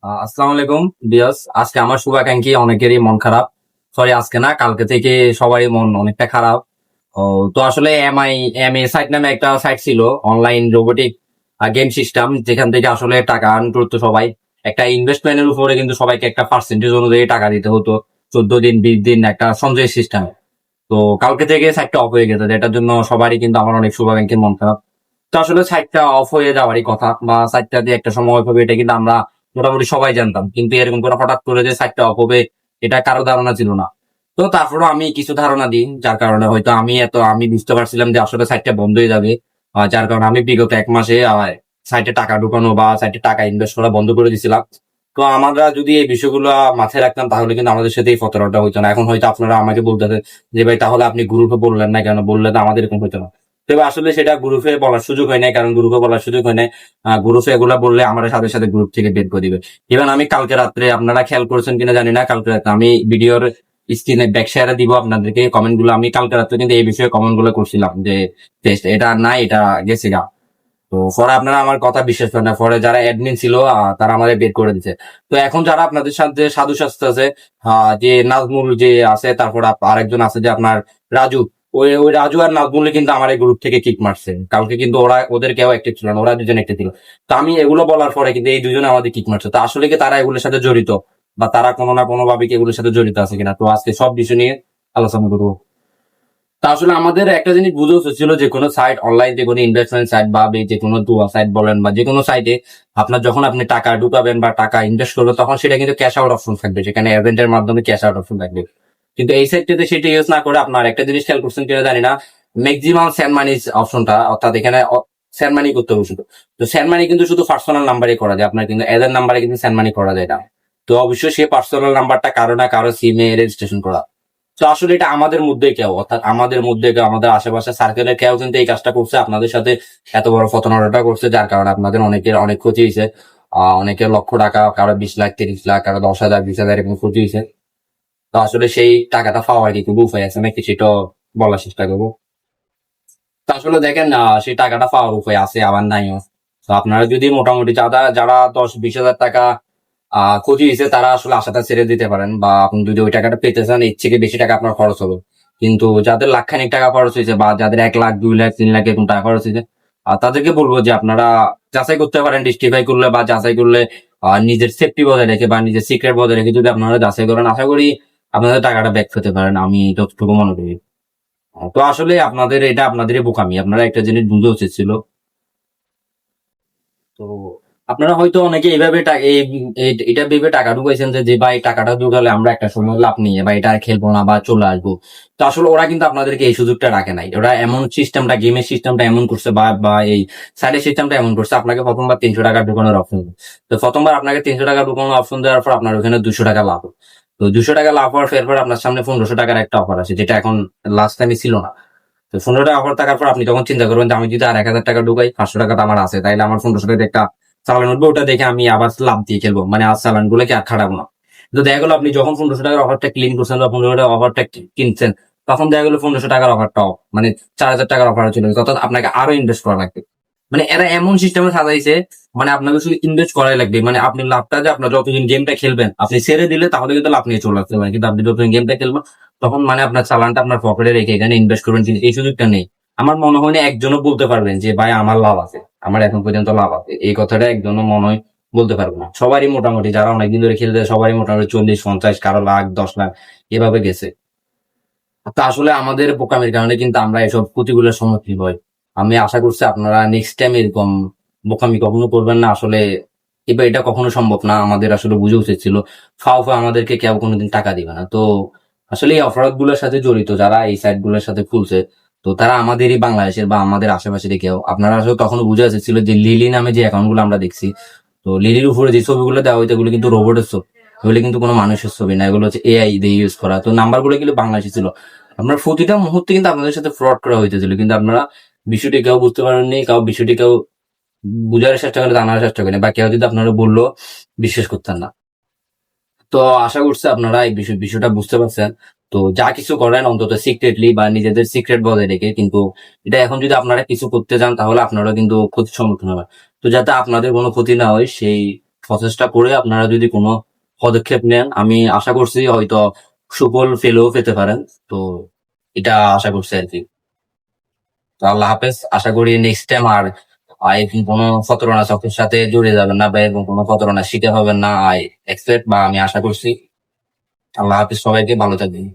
আসসালামু আলাইকুম বিয়াস। আজকে আমার শুভাকাঙ্ক্ষী অনেকেরই মন খারাপ। সরি, আজকে না, কালকে থেকে সবারই মন অনেকটা খারাপ। ও, তো আসলে এম এ সাইট নামে একটা সাইট ছিল, অনলাইন রোবোটিক গেম সিস্টেম, যেখান থেকে আসলে টাকা আর্ন করতো সবাই। একটা ইনভেস্টমেন্টের উপরে কিন্তু সবাইকে একটা পার্সেন্টেজ অনুযায়ী টাকা দিতে হতো, 14 দিন 20 দিন একটা সঞ্চয় সিস্টেম। তো কালকে থেকে সাইটটা অফ হয়ে গেছে, যেটার জন্য সবারই কিন্তু আমার অনেক শুভাকাঙ্ক্ষীর মন খারাপ। তো আসলে সাইটটা অফ হয়ে যাওয়ারই কথা, বা সাইটটা দিয়ে একটা সময় হবে, এটা কিন্তু আমরা মোটামুটি সবাই জানতাম, কিন্তু এরকম করে হঠাৎ করে যে সাইটটা অফ হবে, এটা কারো ধারণা ছিল না। তো তারপরও আমি কিছু ধারণা দিই, যার কারণে হয়তো আমি বুঝতে পারছিলাম যে আসলে সাইটটা বন্ধ হয়ে যাবে। যার কারণে আমি বিগত 1 মাসে সাইটে টাকা ঢুকানো বা সাইটে টাকা ইনভেস্ট করা বন্ধ করে দিয়েছিলাম। তো আমরা যদি এই বিষয়গুলো মাথায় রাখতাম, তাহলে কিন্তু আমাদের সাথে এই প্রতারণাটা হইতো না। এখন হয়তো আপনারা আমাকে বলতেছেন যে ভাই, তাহলে আপনি গ্রুপে বললেন না কেন, বললে তো আমাদের এরকম হইতো না। তবে আসলে সেটা গ্রুপে বলার সুযোগ হয় নাই, কারণ গ্রুপে বলার সুযোগ হয় নাই। গ্রুপে এগুলা বললে আমার সাথে সাথে গ্রুপ থেকে বের করে দিবে। ইভেন আমি কালকে রাত্রে, আপনারা খেয়াল করেছেন কিনা জানি না, কালকে রাত্রে আমি ভিডিওর স্ক্রিনে ব্যাক শেয়ারে দিব আপনাদেরকে কমেন্ট গুলো। আমি কালকে রাত্রে কিন্তু এই বিষয়ে কমেন্ট গুলো করছিলাম যে টেস্ট এটা নাই, এটা গেছে গা। তো পরে আপনারা আমার কথা বিশ্বাস করেন না, পরে যারা অ্যাডমিন ছিল তারা আমাদের বের করে দিচ্ছে। তো এখন যারা আপনাদের সাথে সাধু শাস্ত্র আছে, যে নাজমুল যে আছে, তারপর আরেকজন আছে যে আপনার রাজু, ওই রাজু আর নাজমুল কিন্তু আমার এই গ্রুপ থেকে কিক মারছে কালকে, কিন্তু ওদের কেউ অ্যাক্টিভ ছিল না, ওরা দুজন অ্যাক্টিভ ছিল। তো আমি এগুলো বলার পরে কিন্তু এই দুজনে আমাদের কিক মারছে। তো আসলে কি তারা এগুলোর সাথে জড়িত, বা তারা কোনো না কোনো ভাবে কি এগুলোর সাথে জড়িত আছে কিনা? তো আজকে সব বিষয় নিয়ে আলোচনা করবো। তা আসলে আমাদের একটা জিনিস বুঝে উচিত ছিল, যে কোনো সাইট, অনলাইন যে কোনো ইনভেস্টমেন্ট সাইট বা যে কোনো দুয়া সাইট বলেন, বা যে কোনো সাইটে আপনার যখন আপনি টাকা ঢুকাবেন বা টাকা ইনভেস্ট করবেন, তখন সেটা কিন্তু ক্যাশ আউট অপশন থাকবে, সেখানে এজেন্টের মাধ্যমে ক্যাশ আউট অপশন থাকবে। কিন্তু এই সাইটটাতে সেটা ইউজ না করে, আপনার একটা জিনিস খেয়াল করছেন কিনা জানি না, ম্যাক্সিমাম সেন্ড মানি অপশনটা, অর্থাৎ এখানে সেন্ড মানি করতে হবে শুধু। তো সেন্ড মানি কিন্তু শুধু পার্সোনাল নাম্বারে করা যায়, আপনার কিন্তু এজেন্ট নাম্বারে কিন্তু সেন্ড মানি করা যায় না। তো অবশ্যই সেই পার্সোনাল নাম্বারটা কারো না কারো সিমে রেজিস্ট্রেশন করা। তো আসলে এটা আমাদের মধ্যে কেউ, অর্থাৎ আমাদের মধ্যে কেউ, আমাদের আশেপাশে সার্কেলের কেউ কিন্তু এই কাজটা করছে, আপনাদের সাথে এত বড় প্রতারণাটা করছে, যার কারণে আপনাদের অনেকের অনেক ক্ষতি হয়েছে। অনেকের লক্ষ টাকা, কারো 20 লাখ 30 লাখ, কারো 10,000 20,000 এরকম ক্ষতি হয়েছে। তো আসলে সেই টাকাটা পাওয়ার কি কোনো উপায় আছে নাকি, সেটা বলার চেষ্টা করবো। তো আসলে দেখেন, সেই টাকাটা পাওয়ার উপায় আছে, আবার নাইও। তো আপনারা যদি মোটামুটি যারা যারা 10-20 হাজার টাকা ক্ষতি হয়েছে, তারা আসলে আশাটা ছেড়ে দিতে পারেন, বা আপনি যদি ওই টাকাটা পেতে চান, এর থেকে বেশি টাকা আপনার খরচ হবে। কিন্তু যাদের লাখখানিক টাকা খরচ হয়েছে, বা যাদের 1 লাখ 2 লাখ 3 লাখ এরকম টাকা খরচ হয়েছে, তাদেরকে বলবো যে আপনারা যাচাই করতে পারেন, ডিস্ট্রিফাই করলে বা যাচাই করলে, নিজের সেফটি বজায় রেখে বা নিজের সিক্রেট বজায় রেখে যদি আপনারা যাচাই করেন, আশা করি আপনাদের টাকাটা ব্যাক পেতে পারেন, আমি যতটুকু মনে করি। তো আসলে আপনাদের এটা আপনাদেরই বোকামি, আপনারা একটা জিনিস বুঝে উচিত ছিল। তো আপনারা হয়তো অনেকে এইভাবে এটা ভেবে টাকা ঢুকাইছেন যে যে ভাই, টাকাটা ঢুকালে আমরা একটা সময় লাভ নিয়ে বা এটা আর খেলবো না বা চলে আসবো। তো আসলে ওরা কিন্তু আপনাদেরকে এই সুযোগটা রাখে নাই, ওরা এমন সিস্টেমটা, গেমের সিস্টেমটা এমন করছে, বা বা এই সাইডের সিস্টেমটা এমন করছে, আপনাকে প্রথমবার 300 টাকা ঢুকানোর অপশন। তো প্রথমবার আপনাকে 300 টাকা ঢুকানোর অপশন দেওয়ার পর আপনার ওখানে 200 টাকা লাভ। তো 200 টাকা লাভ হওয়ার ফের আপনার সামনে 1500 টাকার একটা অফার আছে, যেটা এখন লাস্ট টাইমে ছিল না। তো 15 টাকা অফার থাকার পর আপনি তখন চিন্তা করবেন যে আমি যদি আর 1,000 টাকা ঢুকাই, 500 টাকা তো আমার আছে, তাইলে আমার 1500 টাকা একটা চালান উঠবে, ওটা দেখে আমি আবার লাভ দিয়ে খেলবো, মানে আর চালান গুলোকে আর খাটাবো না। তো দেখা গেলো আপনি যখন 1500 টাকার অফারটা ক্লিন করছেন বা 15 টাকার অফারটা কিনছেন, তখন দেখা গেলো 1500 টাকার অফারটাও মানে 4,000 টাকার অফার চলে গেছে, অর্থাৎ আপনাকে আরো ইনভেস্ট করা লাগবে। মানে এরা এমন সিস্টেমে সাজাইছে, মানে আপনাকে শুধু ইনভেস্ট করাই লাগবে, মানে আপনি লাভটা, যে আপনার যতদিন গেমটা খেলবেন, আপনি ছেড়ে দিলে তাহলে কিন্তু লাভ নিয়ে চলে আসতে পারেন, কিন্তু আপনি যতদিন গেমটা খেলবেন, তখন মানে আপনার চালানটা আপনার পকেটে রেখে এখানে ইনভেস্ট করবেন, কিন্তু এই সুযোগটা নেই। আমার মনে হয় না একজনও বলতে পারবেন যে ভাই আমার লাভ আছে, আমার এখন পর্যন্ত লাভ আছে, এই কথাটা একজনও মনে হয় বলতে পারবো না। সবারই মোটামুটি, যারা অনেকদিন ধরে খেলতে, সবারই মোটামুটি 40-50, কারো লাখ 10 লাখ এভাবে গেছে। তো আসলে আমাদের বোকামির কারণে কিন্তু আমরা এসব ক্ষতিগুলোর সম্মুখীন হই। আমি আশা করছি আপনারা নেক্সট টাইম এরকম বোকামি কখনো করবেন না। আসলে এবার এটা কখনো সম্ভব না, আমাদের আসলে বুঝে উচিত ছিল। ফাও ফাও আমাদেরকে কেউ কোনোদিন টাকা দিবে না। তো আসলে এই অপরাধ গুলোর সাথে জড়িত যারা এই সাইট গুলোর সাথে খুলছে, তো তারা আমাদেরই বাংলাদেশের বা আমাদের আশেপাশের কেউ। আপনারা আসলে তখনও বুঝে এসেছিল যে লিলি নামে যে অ্যাকাউন্ট গুলো আমরা দেখছি, তো লিলির উপরে যে ছবিগুলো দেওয়া হইতো, এগুলো কিন্তু রোবটের ছবি, এগুলো কিন্তু কোনো মানুষের ছবি না, এগুলো হচ্ছে এআই দিয়ে ইউজ করা। তো নাম্বার গুলো কিন্তু বাংলাদেশি ছিল। আপনার প্রতিটা মুহূর্তে কিন্তু আপনাদের সাথে ফ্রড করা হইতেছিল, কিন্তু আপনারা বিষয়টি কেউ বুঝতে পারেননি, কাউ বিষয়টি কেউ বুঝার চেষ্টা করে, জানার চেষ্টা করেন, বা কেউ যদি আপনারা বললো বিশ্বাস করতেন না। তো আশা করছি আপনারা এই বিষয়টা বুঝতে পারছেন। তো যা কিছু করেন অন্তত সিক্রেটলি বা নিজেদের সিক্রেট বজায় রেখে, কিন্তু এটা এখন যদি আপনারা কিছু করতে যান, তাহলে আপনারা কিন্তু ক্ষতির সম্মুখীন হবেন। তো যাতে আপনাদের কোনো ক্ষতি না হয়, সেই প্রচেষ্টা করে আপনারা যদি কোনো পদক্ষেপ নেন, আমি আশা করছি হয়তো সুফল পেলেও পেতে পারেন। তো এটা আশা করছি আর কি। তো আল্লাহ হাফেজ। আশা করি নেক্সট টাইম আর এরকম কোনো প্রতারণা চক্রের সাথে জড়িয়ে যাবেন না, বা এরকম কোনো প্রতারণার শিকার হবেন না। আই এক্সপেক্ট বা আমি আশা করছি। আল্লাহ হাফেজ, সবাইকে ভালো থাকবেন।